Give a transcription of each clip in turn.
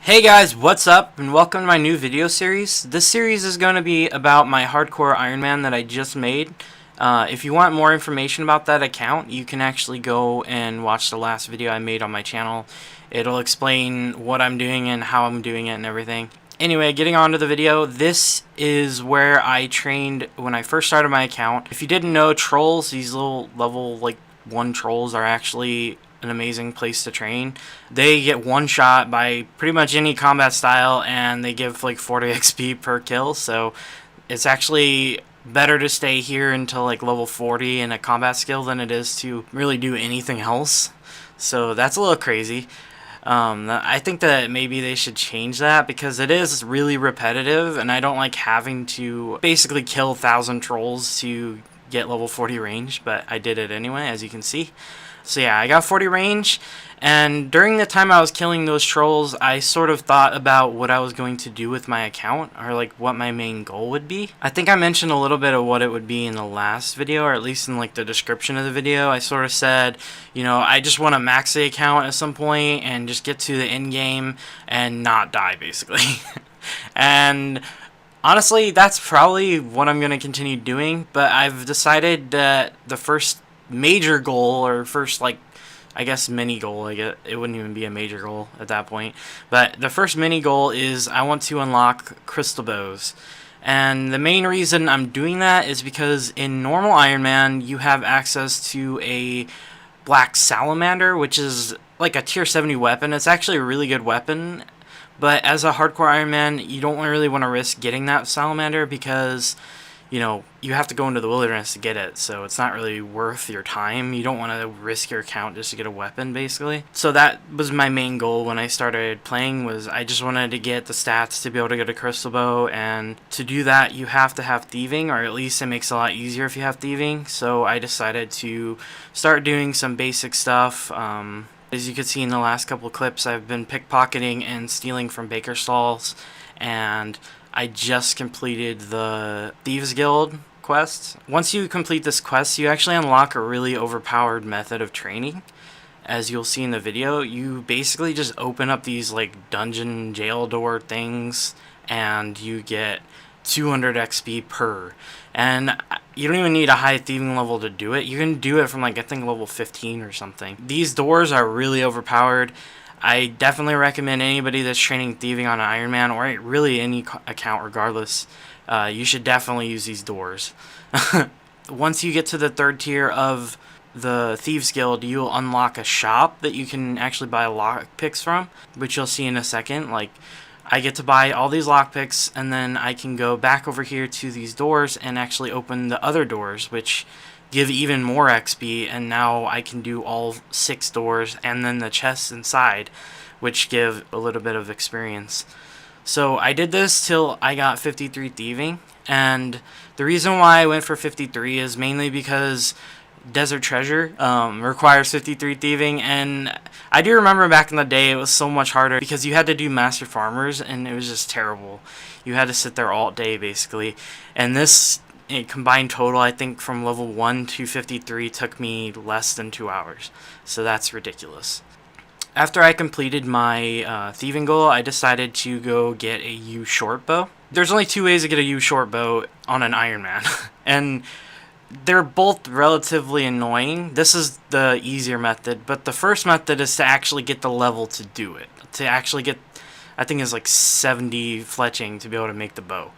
Hey guys, what's up and welcome to my new video series. This series is going to be about my hardcore Iron Man that I just made. If you want more information about that account, you can actually go and watch the last video I made on my channel. It'll explain what I'm doing and how I'm doing it and everything. Anyway, getting on to the video, this is where I trained when I first started my account. If you didn't know, trolls, these little level 1 trolls are actually an amazing place to train. They get one shot by pretty much any combat style and they give like 40 XP per kill, so it's actually better to stay here until like level 40 in a combat skill than it is to really do anything else. So that's a little crazy. I think that maybe they should change that because it is really repetitive and I don't like having to basically kill 1,000 trolls to get level 40 range, but I did it anyway, as you can see. So yeah, I got 40 range, and during the time I was killing those trolls, I sort of thought about what I was going to do with my account, or like what my main goal would be. I think I mentioned a little bit of what it would be in the last video, or at least in like the description of the video. I sort of said, you know, I just want to max the account at some point and just get to the end game and not die, basically. And honestly, that's probably what I'm going to continue doing, but I've decided that the first major goal, or first, like, I guess mini goal, it wouldn't even be a major goal at that point, but the first mini goal is I want to unlock crystal bows. And the main reason I'm doing that is because in normal Iron Man you have access to a black salamander, which is like a tier 70 weapon. It's actually a really good weapon, but as a hardcore Iron Man you don't really want to risk getting that salamander because, you know, you have to go into the wilderness to get it, so it's not really worth your time. You don't want to risk your account just to get a weapon, basically. So that was my main goal when I started playing, was I just wanted to get the stats to be able to get a crystal bow, and to do that you have to have thieving, or at least it makes it a lot easier if you have thieving. So I decided to start doing some basic stuff. As you can see in the last couple clips, I've been pickpocketing and stealing from baker stalls, and I just completed the Thieves Guild quest. Once you complete this quest, you actually unlock a really overpowered method of training. As you'll see in the video, you basically just open up these like dungeon jail door things and you get 200 XP per. And you don't even need a high thieving level to do it. You can do it from like, I think, level 15 or something. These doors are really overpowered. I definitely recommend anybody that's training thieving on an Iron Man, or really any account regardless, you should definitely use these doors. Once you get to the 3rd tier of the Thieves Guild, you'll unlock a shop that you can actually buy lockpicks from, which you'll see in a second. Like, I get to buy all these lockpicks, and then I can go back over here to these doors and actually open the other doors, which give even more XP, and now I can do all 6 doors and then the chests inside, which give a little bit of experience. So I did this till I got 53 thieving, and the reason why I went for 53 is mainly because Desert Treasure requires 53 thieving, and I do remember back in the day it was so much harder because you had to do Master Farmers and it was just terrible. You had to sit there all day basically, and this combined total, I think, from level 1 to 53 took me less than 2 hours. So that's ridiculous. After I completed my thieving goal, I decided to go get a U short bow. There's only 2 ways to get a U short bow on an Iron Man. And they're both relatively annoying. This is the easier method, but the first method is to actually get the level to do it. To actually get, I think it's like 70 fletching to be able to make the bow.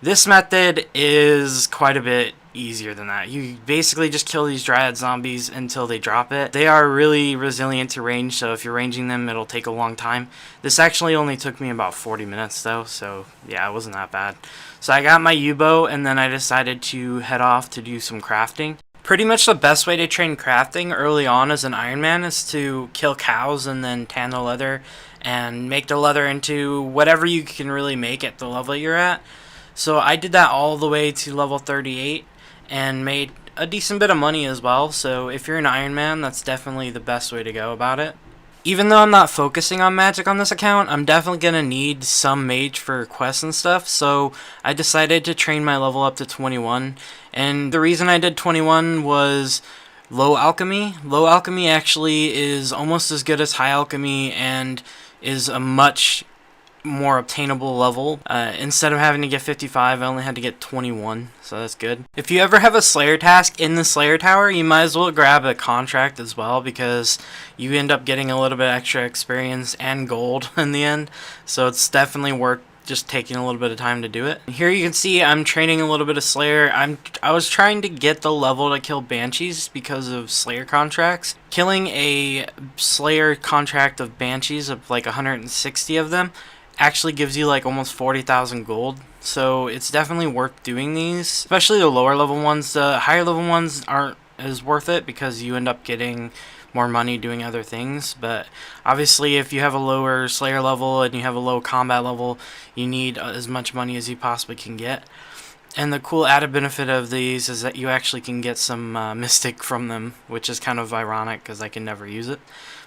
This method is quite a bit easier than that. You basically just kill these dryad zombies until they drop it. They are really resilient to range, so if you're ranging them, it'll take a long time. This actually only took me about 40 minutes though, so yeah, it wasn't that bad. So I got my U-bow, and then I decided to head off to do some crafting. Pretty much the best way to train crafting early on as an Iron Man is to kill cows and then tan the leather and make the leather into whatever you can really make at the level you're at. So I did that all the way to level 38 and made a decent bit of money as well. So if you're an Iron Man, that's definitely the best way to go about it. Even though I'm not focusing on magic on this account, I'm definitely going to need some mage for quests and stuff. So I decided to train my level up to 21. And the reason I did 21 was low alchemy. Low alchemy actually is almost as good as high alchemy and is a much more obtainable level. Instead of having to get 55, I only had to get 21, so that's good. If you ever have a Slayer task in the Slayer Tower, you might as well grab a contract as well, because you end up getting a little bit extra experience and gold in the end, so it's definitely worth just taking a little bit of time to do it. Here you can see I'm training a little bit of Slayer. I was trying to get the level to kill Banshees because of Slayer contracts. Killing a Slayer contract of Banshees of like 160 of them actually gives you like almost 40,000 gold. So it's definitely worth doing these, especially the lower level ones. The higher level ones aren't as worth it because you end up getting more money doing other things, but obviously if you have a lower Slayer level and you have a low combat level, you need as much money as you possibly can get. And the cool added benefit of these is that you actually can get some Mystic from them, which is kind of ironic because I can never use it.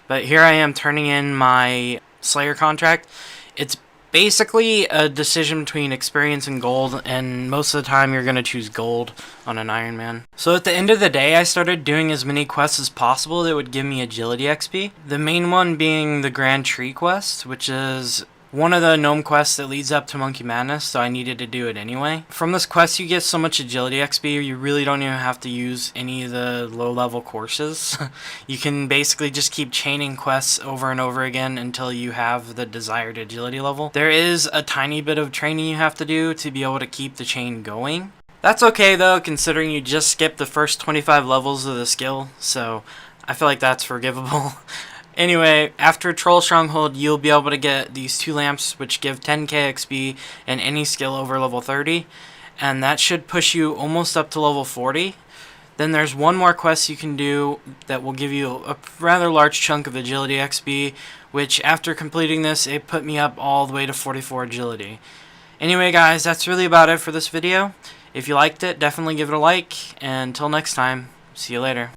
But here I am turning in my Slayer contract. It's basically a decision between experience and gold, and most of the time you're going to choose gold on an Iron Man. So at the end of the day, I started doing as many quests as possible that would give me agility XP. The main one being the Grand Tree quest, which is one of the gnome quests that leads up to Monkey Madness, so I needed to do it anyway. From this quest you get so much agility XP, you really don't even have to use any of the low level courses. You can basically just keep chaining quests over and over again until you have the desired agility level. There is a tiny bit of training you have to do to be able to keep the chain going. That's okay though, considering you just skipped the first 25 levels of the skill, so I feel like that's forgivable. Anyway, after Troll Stronghold, you'll be able to get these 2 lamps, which give 10k XP and any skill over level 30, and that should push you almost up to level 40. Then there's one more quest you can do that will give you a rather large chunk of agility XP, which after completing this, it put me up all the way to 44 agility. Anyway guys, that's really about it for this video. If you liked it, definitely give it a like, and until next time, see you later.